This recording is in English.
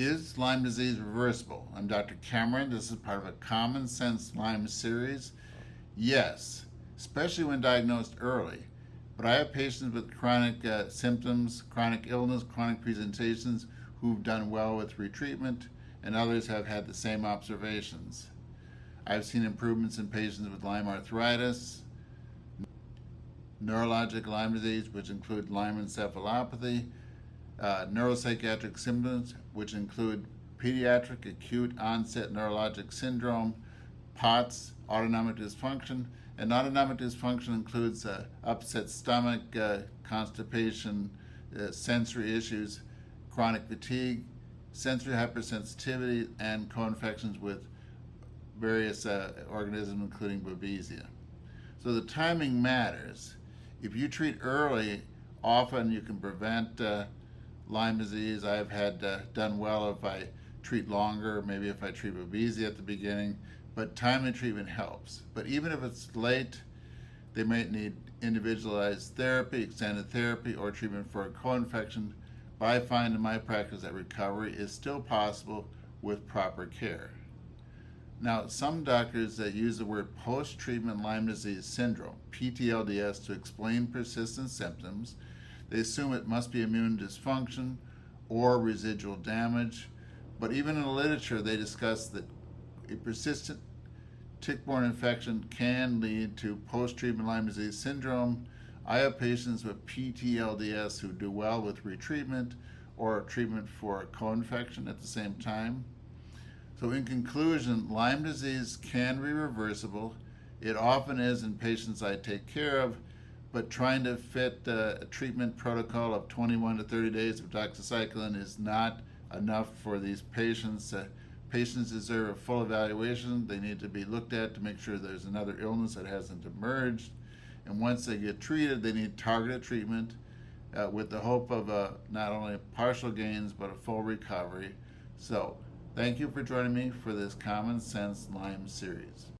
Is Lyme disease reversible? I'm Dr. Cameron. This is part of a Common Sense Lyme series. Yes, especially when diagnosed early. But I have patients with chronic symptoms, chronic illness, chronic presentations who've done well with retreatment, and others have had the same observations. I've seen improvements in patients with Lyme arthritis, neurologic Lyme disease, which include Lyme encephalopathy, neuropsychiatric symptoms, which include pediatric acute onset neurologic syndrome, POTS, autonomic dysfunction, and autonomic dysfunction includes upset stomach, constipation, sensory issues, chronic fatigue, sensory hypersensitivity, and co-infections with various organisms, including Babesia. So the timing matters. If you treat early, often you can prevent Lyme disease. I've had done well if I treat longer, maybe if I treat Babesia at the beginning, but timely treatment helps. But even if it's late, they might need individualized therapy, extended therapy, or treatment for a co-infection. But I find in my practice that recovery is still possible with proper care. Now, some doctors use the word post-treatment Lyme disease syndrome, PTLDS, to explain persistent symptoms. They assume it must be immune dysfunction or residual damage, but even in the literature they discuss that a persistent tick-borne infection can lead to post-treatment Lyme disease syndrome. I have patients with PTLDS who do well with retreatment or treatment for a co-infection at the same time. So in conclusion, Lyme disease can be reversible. It often is in patients I take care of, but trying to fit a treatment protocol of 21 to 30 days of doxycycline is not enough for these patients. Patients deserve a full evaluation. They need to be looked at to make sure there's another illness that hasn't emerged. And once they get treated, they need targeted treatment with the hope of not only partial gains, but a full recovery. So thank you for joining me for this Common Sense Lyme series.